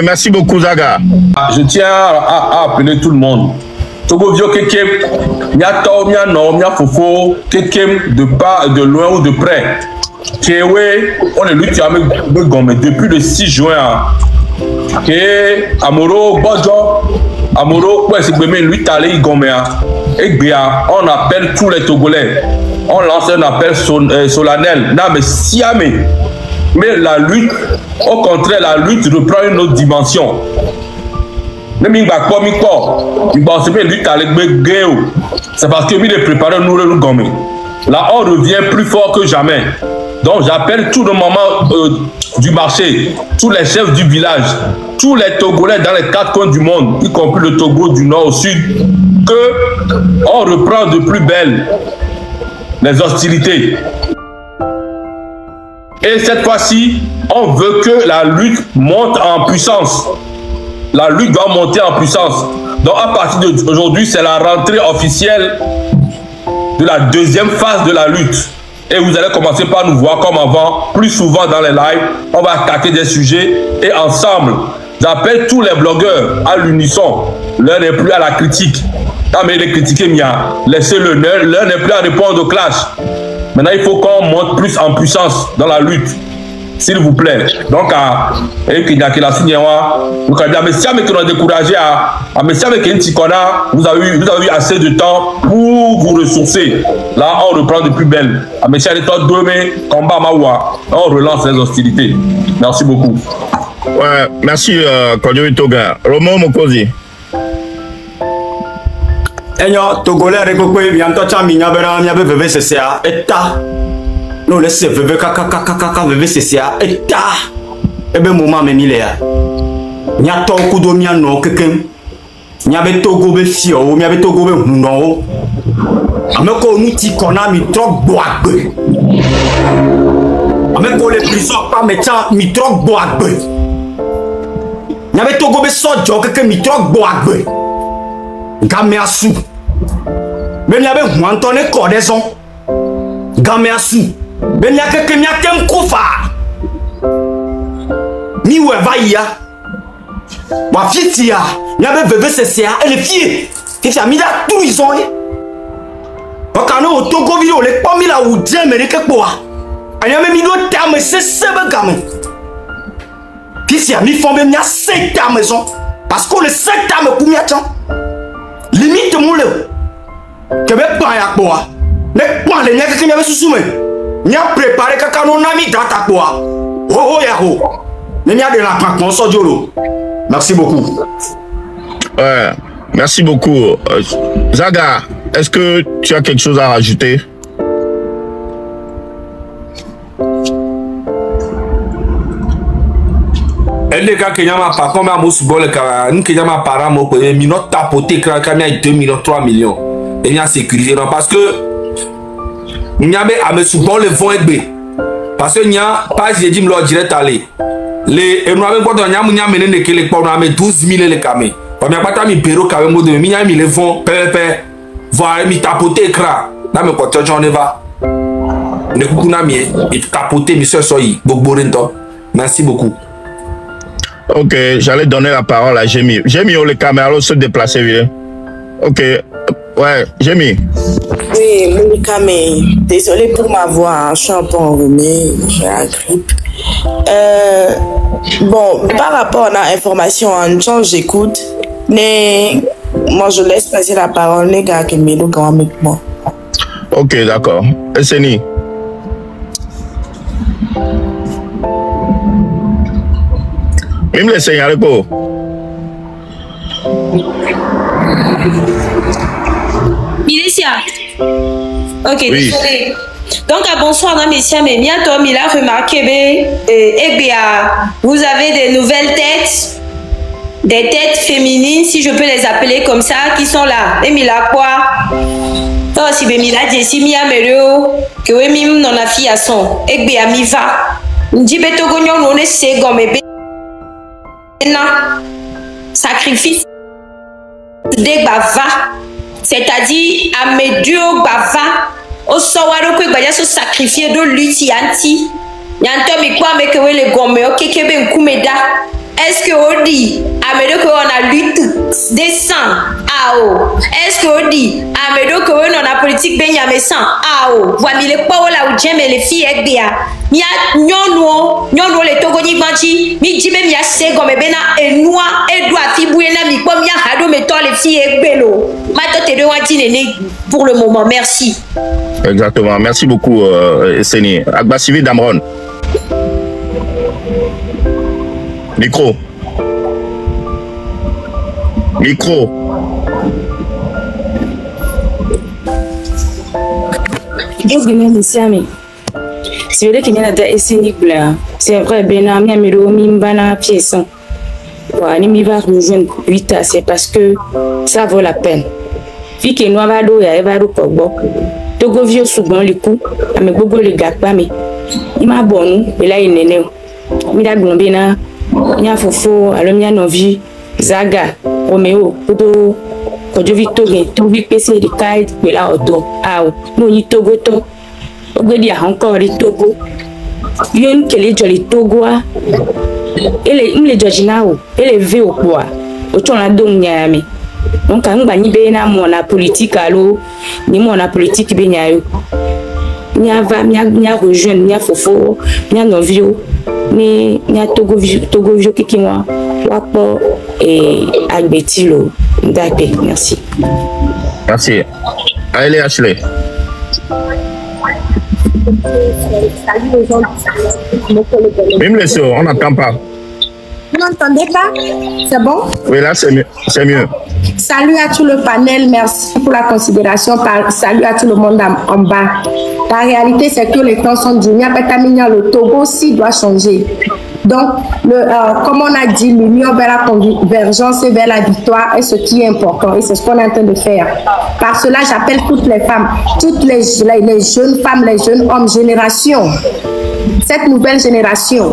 merci beaucoup, Zaga. Je tiens à appeler tout le monde. Togo Vio Kekem, Mia To, Mia No, Mia Fofo, Kekem de pas de loin ou de près. Kewe, on est lui qui a mis depuis le 6 juin. Que Amoro, Bojo, Amoro, ouais, c'est que lui t'allais Gomea. Et bien, on appelle tous les Togolais. On lance un appel solennel. Non, mais si, mais la lutte, au contraire, la lutte reprend une autre dimension. C'est parce que nous préparons nous gommer. Là, on revient plus fort que jamais. Donc, j'appelle tous les mamans du marché, tous les chefs du village, tous les Togolais dans les 4 coins du monde, y compris le Togo du nord au sud, que on reprend de plus belle les hostilités. Et cette fois-ci, on veut que la lutte monte en puissance. La lutte doit monter en puissance. Donc à partir d'aujourd'hui, c'est la rentrée officielle de la deuxième phase de la lutte. Et vous allez commencer par nous voir comme avant, plus souvent dans les lives. On va attaquer des sujets et ensemble, j'appelle tous les blogueurs à l'unisson. L'heure n'est plus à la critique. Quand mais les critiquer, laissez-le. L'heure n'est plus à répondre au clash. Maintenant, il faut qu'on monte plus en puissance dans la lutte. S'il vous plaît. Donc, vous avez eu assez de temps pour vous ressourcer. Là, on reprend de plus belle. On relance les hostilités. Merci beaucoup. Ouais, merci, Kodjovi Toga. Romo Mokozi. Togolais, non, laissez veve kaka veve sesia eta ebe moment memilea nya to kudo mia no kekem nya be togo be fio mia be togo be huno ameko nuti kona mi trok boagbe ameko le prison pa mecha mi trok boagbe nya be togo be sojo kekem mi trok boagbe game asu be nya be huantone kodeson game asu ben ya keke mi akem kufa mi we va ya wa fitia mi abe veve sesia ele fie ke fa mi da tourisme o kana o Togo video le pa mi la u je Amerique po a anya me mi do ta me se sebe game kisia mi fon be mi a secta maison parce que le secta me ku mi a chan limite mo le ke be pa ya po a le pa le nya keke mi abe susu me Nya préparé kaka no nami data quoi. Oh ya ho. Mais nya de la pan sojolo. Merci beaucoup. Ouais, merci beaucoup. Zaga, est-ce que tu as quelque chose à rajouter? Elle ka kenyama pa comme à Mousbol ka ni kenyama para mo ko minute tapoter ka kamia 2 millions 3 millions. Et nya sécuriser parce que Nyabe a me souvent le vent egbe parce que nya pas j'ai dit me leur direct aller les et nous avons quoi dans nya munya menene que les pour nous 12 000 les camé pas mi pas mi péro quand même de mi nya mi le vent pepe voir mi tapoter écran na me ko j'en va ne kuku na mi et tapoter mi soyi bogborento. Merci beaucoup. OK, j'allais donner la parole à Jémi. Jémi les caméras se déplacer bien. OK. Ouais, Jémi. Oui, Monica, mais désolé pour ma voix, je suis un peu enrhumée, j'ai la grippe. Bon, par rapport à l'information en champ, j'écoute, mais moi je laisse passer la parole, les gars, qui me quand même avec moi. Ok, d'accord. Esseni. Même les seigneurs, quoi. Milicia. Ok, oui. Désolé. Donc, bonsoir, messieurs, mais bientôt, il a remarqué, vous avez des nouvelles têtes, des têtes féminines, si je peux les appeler comme ça, qui sont là. Et Mila quoi? Oh, si Mila Jessie Mia Mero, que oui, mim non a fille à son, et bien, mi va. Ndi beto gognon, on est c'est gomme, sacrifice de bava. C'est-à-dire, à mes dieux bava, au sawaro que baya se sacrifier de l'utianti. Yanto mi kwa me kewe le gomme, ok kebe nkumeda. est-ce que on dit Amédo qu'on a lutte des sangs ah oh est-ce que on dit Amédo qu'on a politique Benjamin sang ah oh voilà les pauvres là où j'aime les filles et bien mia nyonwo le togoni banchi mi jibe mi ase comme bena et noir et doit fibouer na mi comme ya hado meto les filles et belo mato te de wanti nene pour le moment merci. Exactement, merci beaucoup Seni. Agba Sivi Damron. Micro. C'est vrai qu'il y a des essais. C'est vrai, Benami Amiro Mimbana Piesson. Ni va rejoindre 8 ans, c'est parce que ça vaut la peine. Fille qui est noire, il va Pogbo. Togo vieux souvent le coup, mais Bobo le gars pas, mais il m'a bon, et là il est né. Il a glombina, il a fofo, alors il a novi, Zaga, Romeo, Podo, Kojovi Togo, Togo PC de Kaid, mais là auto, ah, non, il Togo to. Il y a encore les Togo. Il y a une qui est les Togo. Et les Georginao, et les vieux au poids. Autant la donne Niami. Donc, quand on a na mon politique à l'eau, ni mon politique benyayo. Ni a va, ni a rejoint, ni a fofo, ni a novio, ni a Togo vieux qui moi, wapo et Agbetilo. D'accord, merci. Merci. Allez, Ashley. Salut les gens. Même les soeurs, on n'entend pas. Vous n'entendez pas? C'est bon? Oui, là c'est mieux. C'est mieux. Salut à tout le panel, merci pour la considération. Salut à tout le monde en bas. La réalité, c'est que les temps sont durs. Le Togo aussi doit changer. Donc, comme on a dit, l'union vers la convergence et vers la victoire est ce qui est important et c'est ce qu'on est en train de faire. Par cela, j'appelle toutes les femmes, toutes les jeunes femmes, les jeunes hommes, génération, cette nouvelle génération.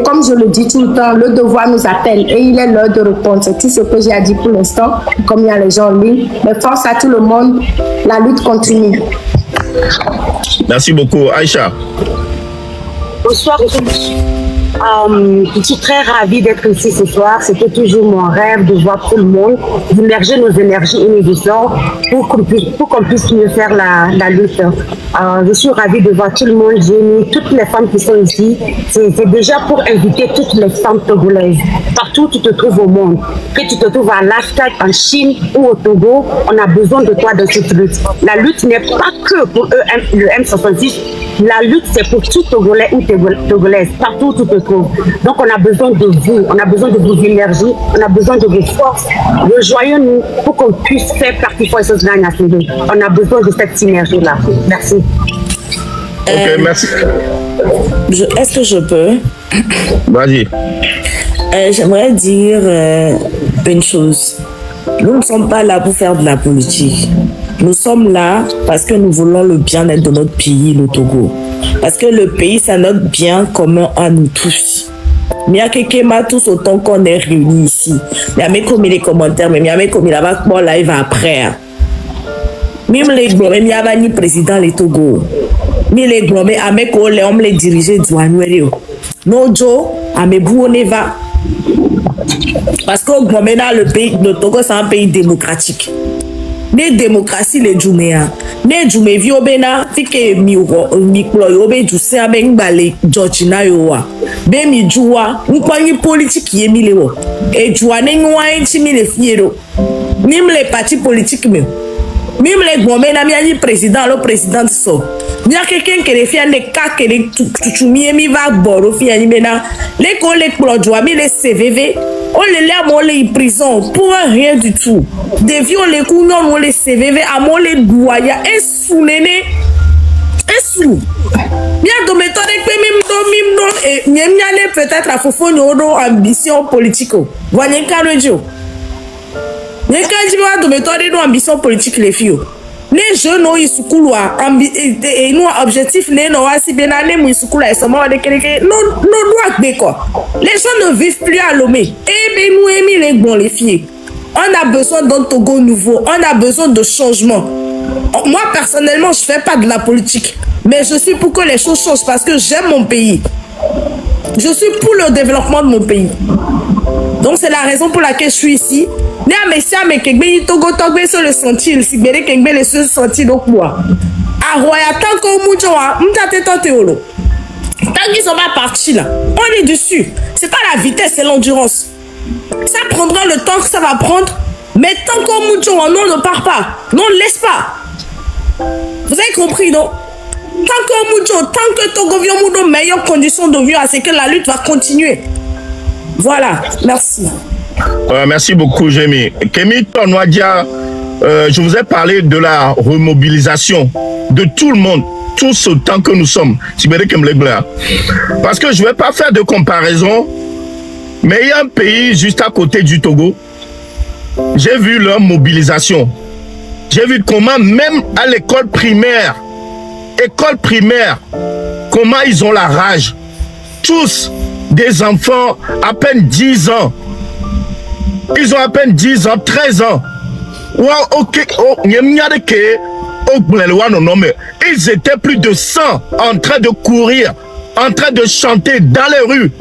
Comme je le dis tout le temps, le devoir nous appelle et il est l'heure de répondre. C'est tout ce que j'ai à dire pour l'instant, comme il y a les gens en ligne. Mais force à tout le monde, la lutte continue. Merci beaucoup. Aïcha. Bonsoir. Je suis très ravie d'être ici ce soir. C'était toujours mon rêve de voir tout le monde, d'immerger nos énergies et nos efforts pour qu'on puisse mieux faire la lutte. Je suis ravie de voir tout le monde. J'ai mis toutes les femmes qui sont ici. C'est déjà pour inviter toutes les femmes togolaises. Partout où tu te trouves au monde, que tu te trouves à Alaska, en Chine ou au Togo, on a besoin de toi dans cette lutte. La lutte n'est pas que pour le M66. La lutte, c'est pour tout Togolais ou Togolaises, partout où tu te trouves. Donc, on a besoin de vous, on a besoin de vos énergies, on a besoin de vos forces. Rejoignons-nous pour qu'on puisse faire partie de ce gagne à Sénégal. On a besoin de cette synergie-là. Merci. Ok, merci. Est-ce que je peux? Vas-y. J'aimerais dire une chose. Nous ne sommes pas là pour faire de la politique. Nous sommes là parce que nous voulons le bien-être de notre pays, le Togo. Parce que le pays, c'est notre bien commun à nous tous. Mia Kekema, tous autant qu'on est réunis ici. Mia me commis les commentaires, mais Mia me commis la vague pour live après. Même les glomés, Mia va ni président les Togo. Mais les glomés, avec les hommes les diriger du Anuelio. Non, Joe, avec vous, on y va. Parce que le pays, le Togo, c'est un pays démocratique. Ne démocratie les Djouméa. Ne Djoumé vio bena, fike miklo yobe djuse aben bale Georgina yowa. Be mi djoua, nkwanyi politique yemi lewo. E djoua ne nwa enchi mi le fiero. Mime les partis politiques même. Mime les gomena mi ani président, le président so. Mia quelqu'un qui les fait des cas que les tuchumi mi va boro fi ani bena. Les collègues pour djoua mi les CVV. On les l'a molé en prison pour rien du tout. Des vieux les coups on les CVV à molé douaya et sous néné et sous. Bien de méthode que même et peut-être à fofo nos ambition politique. Voyez cardio. Mais quand je vois de méthode nos ambition politique les filles. Les jeunes ont eu ce couloir et nous objectif les non si bien aller moi ce couloir ça m'a de quelqu'un non doit de quoi. Les gens ne vivent plus à Lomé. Et ben nous aimons les bons les filles. On a besoin d'un Togo nouveau, on a besoin de changement. Moi personnellement, je fais pas de la politique, mais je suis pour que les choses changent parce que j'aime mon pays. Je suis pour le développement de mon pays. Donc c'est la raison pour laquelle je suis ici. Ne amesia me kegbe togo togbe sur le sentier, si bere kegbe le sur le sentier donc quoi. A roya tant que mucho wa mtate toteolo. Tant qu'ils sont pas partis là, on est dessus. C'est pas la vitesse, c'est l'endurance. Ça prendra le temps que ça va prendre, mais tant qu'on mucho wa, non, on ne part pas. Non, on ne laisse pas. Vous avez compris, non? Tant que mucho, tant que Togo vient dans meilleures conditions de vie, c'est que la lutte va continuer. Voilà, merci. Merci beaucoup, Jémi. Kémy Tonwadia, je vous ai parlé de la remobilisation de tout le monde, tous autant que nous sommes. Parce que je ne vais pas faire de comparaison, mais il y a un pays juste à côté du Togo. J'ai vu leur mobilisation. J'ai vu comment même à l'école primaire, comment ils ont la rage. Tous des enfants à peine 10 ans. Ils ont à peine 10 ans, 13 ans. Ils étaient plus de 100 en train de courir, en train de chanter dans les rues.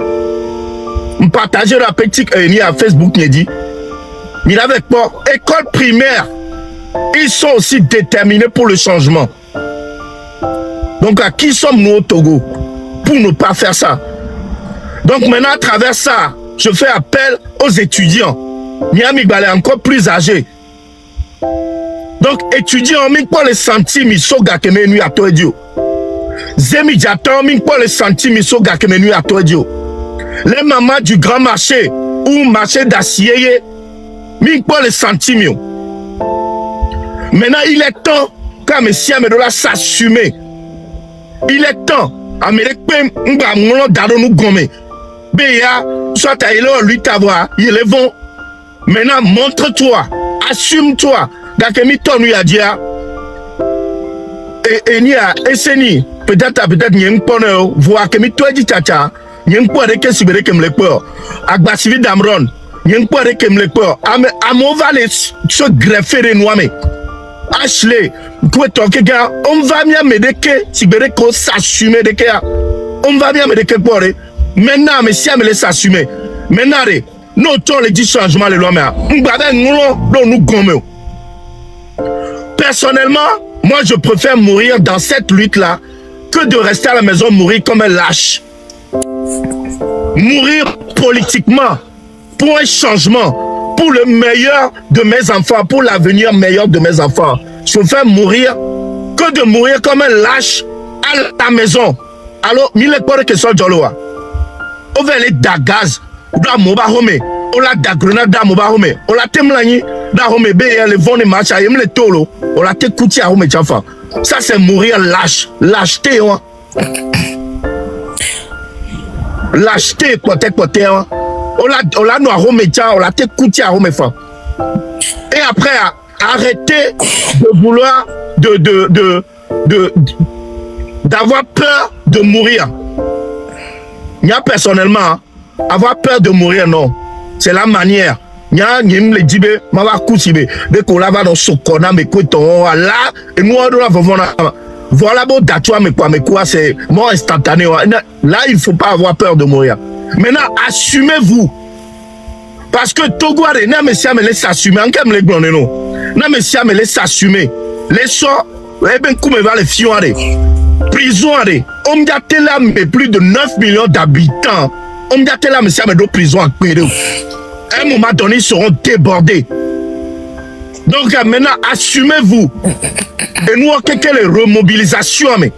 On partageait la petite à Facebook, il avait pas école primaire. Ils sont aussi déterminés pour le changement. Donc à qui sommes-nous au Togo pour ne pas faire ça? Donc maintenant à travers ça, je fais appel aux étudiants. Miami Balé encore plus âgés. Donc étudiants, mi pas les centimes, ils sont gâtés nuit à toi Dieu. Zemi Diaton, mi pas les centimes, ils sont gâtés nuit à toi Dieu. Les mamans du grand marché ou marché d'acier, mi pas les centimes. Maintenant il est temps quand Messia Medola s'assumer. Il est temps. Amérique mba ngolo dado nous gomme. Béa, soit à lui t'avoir, ils les vont. Maintenant, montre-toi, assume-toi. Dakemi tonu ya dia. Et ni a eseni, peut-être n'y pone, voir que mi toi dit tata, n'y pas de que subir que me le peur. Agbasivi d'Amron, n'y pas de que me le peur. Amo va se greffer les noix mais. Ashley, on va bien m'aider que si Bereko s'assumer de que on va bien m'aider que pour maintenant mais si elle me laisse s'assumer maintenant nous ton les 10 changements les lois mais nous gomme. Personnellement moi je préfère mourir dans cette lutte là que de rester à la maison mourir comme un lâche. Mourir politiquement pour un changement, pour le meilleur de mes enfants, pour l'avenir meilleur de mes enfants. Je préfère mourir que de mourir comme un lâche à la maison. Alors, il est pas de question de l'eau. On va aller da gaz, da moba home, on la da grenade da moba home, on la temlani da home be les vents de match, il me tolo, on la te couti à home chafa. Ça c'est mourir lâche, lâcheté hein. Lâcheté côté hein. On l'a nous à home on la te couti à home fa. Et après arrêter de vouloir d'avoir peur de mourir. Il y a personnellement avoir peur de mourir non, c'est la manière. Il y a le dibe m'a cousibe dès qu'on la va dans ce corner mais quoi là et nous on voilà bon d'attoi mais quoi c'est mort instantané là il faut pas avoir peur de mourir. Maintenant assumez-vous parce que Togo n'a monsieur me laisse assumer en comme les blonds non n'a monsieur me laisse assumer les sorts et ben comme va les fions prison on me dit là mais plus de 9 millions d'habitants on me dit là monsieur me do prison à Pérou. À un moment donné, ils seront débordés. Donc maintenant, assumez-vous. Et nous, quelle est remobilisation, mais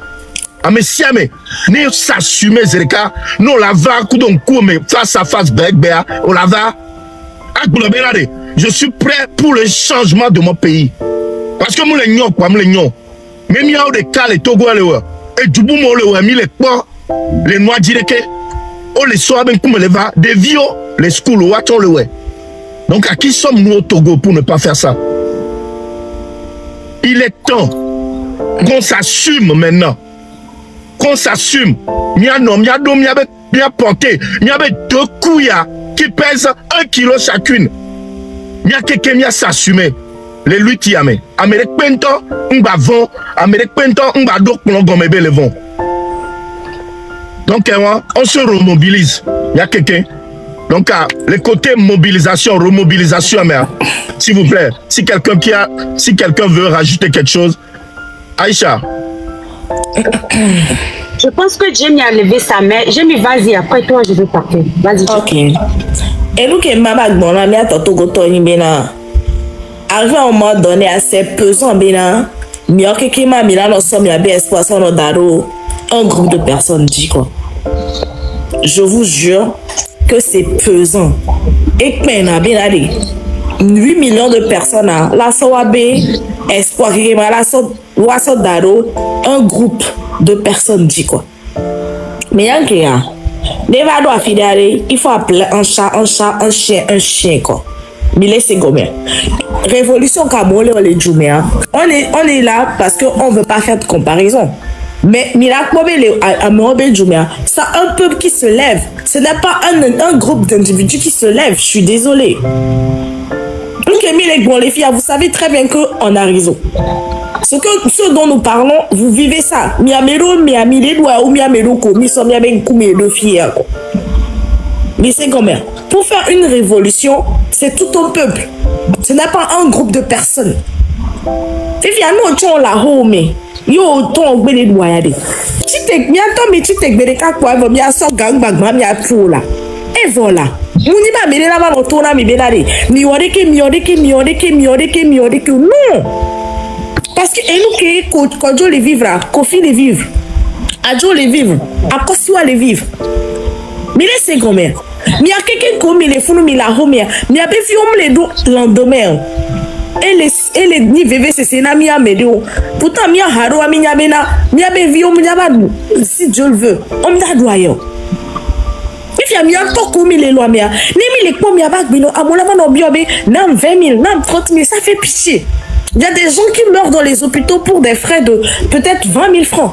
nous s'assumer, nous la va mais face à face, on la va. Je suis prêt pour le changement de mon pays. Parce que moi, les gens, même il y a des cas, les Togo, et du bout, les Noirs directs, on les soirs, des vieux. Les schools, on le ouais. Donc, à qui sommes-nous au Togo pour ne pas faire ça? Il est temps qu'on s'assume maintenant. Qu'on s'assume. Il y a bien porté. Il y a 2 couilles qui pèsent 1 kilo chacune. Il y a quelqu'un qui a s'assumer. Les luttes, il y a mais. Amérique Pento, on va vent. Amérique Pento, on va donc prolonger le vent. Donc, on se remobilise. Il y a quelqu'un. Donc, les côtés mobilisation, remobilisation, mais s'il vous plaît, si quelqu'un veut rajouter quelque chose, Aïcha. Je pense que Jamie a levé sa main. Jamie, vas-y, après toi, je vais partir. Vas-y. Ok. Et nous, qui m'a dit, on a mis à Totogotoni, bien, arrivé à un moment donné assez pesant, bien, mais ok, qui m'a mis là, nous sommes, il y a bien espoir, un groupe de personnes dit quoi. Je vous jure que c'est pesant. Et que maintenant, bien allé, 8 millions de personnes, là, ça va bien, espoir, là, ça daro, un groupe de personnes dit quoi. Mais il y a un qui a, il faut appeler un chat, un chien, un chien quoi. Mais laissez gommer. Révolution Kamole, on est là parce qu'on ne veut pas faire de comparaison. Mais c'est un peuple qui se lève. Ce n'est pas un groupe d'individus qui se lève. Je suis désolée. Les filles, vous savez très bien qu'on a raison. Ce dont nous parlons, vous vivez ça. Mais c'est comme ça. Pour faire une révolution, c'est tout un peuple. Ce n'est pas un groupe de personnes. Et voilà. Non. Parce que nous quand les vivre, Kofi les vivre, Adjo les vivre, Akosiwa les vivre. Mais laissez comme ça. Mais il y a quelqu'un comme il est fou, mais la home, mais il y a des filles les lendemain. Et les ni VV c'est na mi amedo. Pourtant mi haro mi nyabena, mi abevi o mi nyabadu. Si Dieu le veut, on me doyo. Et puis mi anto comme les lois mia. Ni mi les pomme ya bag bino amona no biobe, nam 20 000, nam 30 000, ça fait pitié. Il y a des gens qui meurent dans les hôpitaux pour des frais de peut-être 20 000 francs.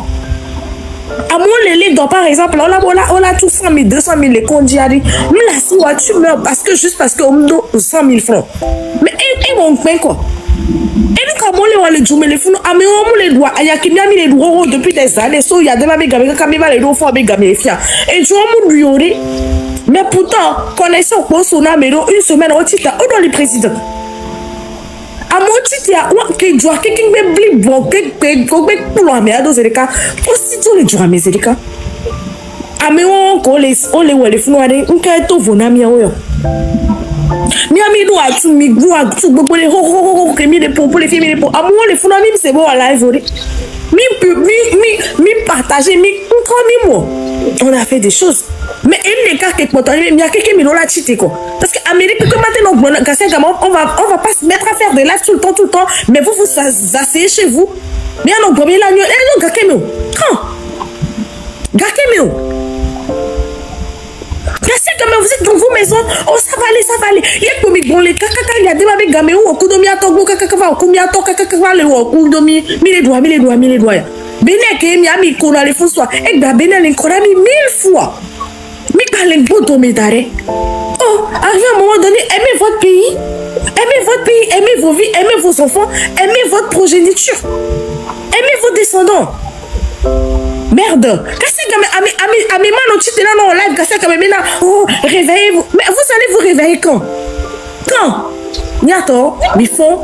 À mon les dans par exemple, on a tout 100 000, 200 000 les condiari. Mais là, si tu meurs juste parce qu'on me donne 100 000 francs. Mais ils vont faire quoi? Et nous, quand on les joue, les fous, mais on les doit. Il y a qui m'a mis les doigts depuis des années. So, il y a des mamans qui les doigts font avec gamins fiers. Et tu as mon lui. Mais pourtant, connaissant quoi son âme, une semaine, on dit, on doit le président. À mon titre, il y a quelqu'un qui me blip, bon, quelqu'un pour la merde, aux éléments. Aussi, tous les jours, à mes éléments. Ah, mais on les fous, on peut tout vos amis. Mi ami do atu mi gou atu gbogbo le ho ke mi le pour les filles pour amour les fous amis c'est bon à live mi partager mi comme moi on a fait des choses mais il les cas que pourtant il y a quelqu'un mi la chité quoi parce que Amérique que maintenant on va pas se mettre à faire des lives tout le temps mais vous asseyez chez vous mais on premier la nuit et non gakemio quand gakemio. Vous êtes dans vos maisons, oh ça va aller. Il y a comme les caca, il y a des babés gamés ou au coup de miato, caca, au coup miato, caca, le coup de mi les doigts. Béné qui mi ami qu'on a les fous soit, et babéné les qu'on a mis 1000 fois. Mais pas les beaux domédarés. Oh, arrivé à un moment donné, aimez votre pays, aimez vos vies, aimez vos enfants, aimez votre progéniture, aimez vos descendants. Merde, qu'est-ce que ami mano tu es là dans live, qu'est-ce que maintenant oh réveillez-vous. Mais vous allez vous réveiller quand Niato, mi font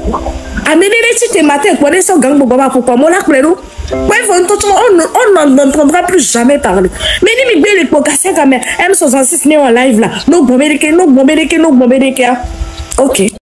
amener les titres matin pour aller sur gang baba pourquoi moi là clairo. On n'entendra plus jamais parler. Mais ni mi bien les podcasts quand même M66 né en live là. No bomber. OK.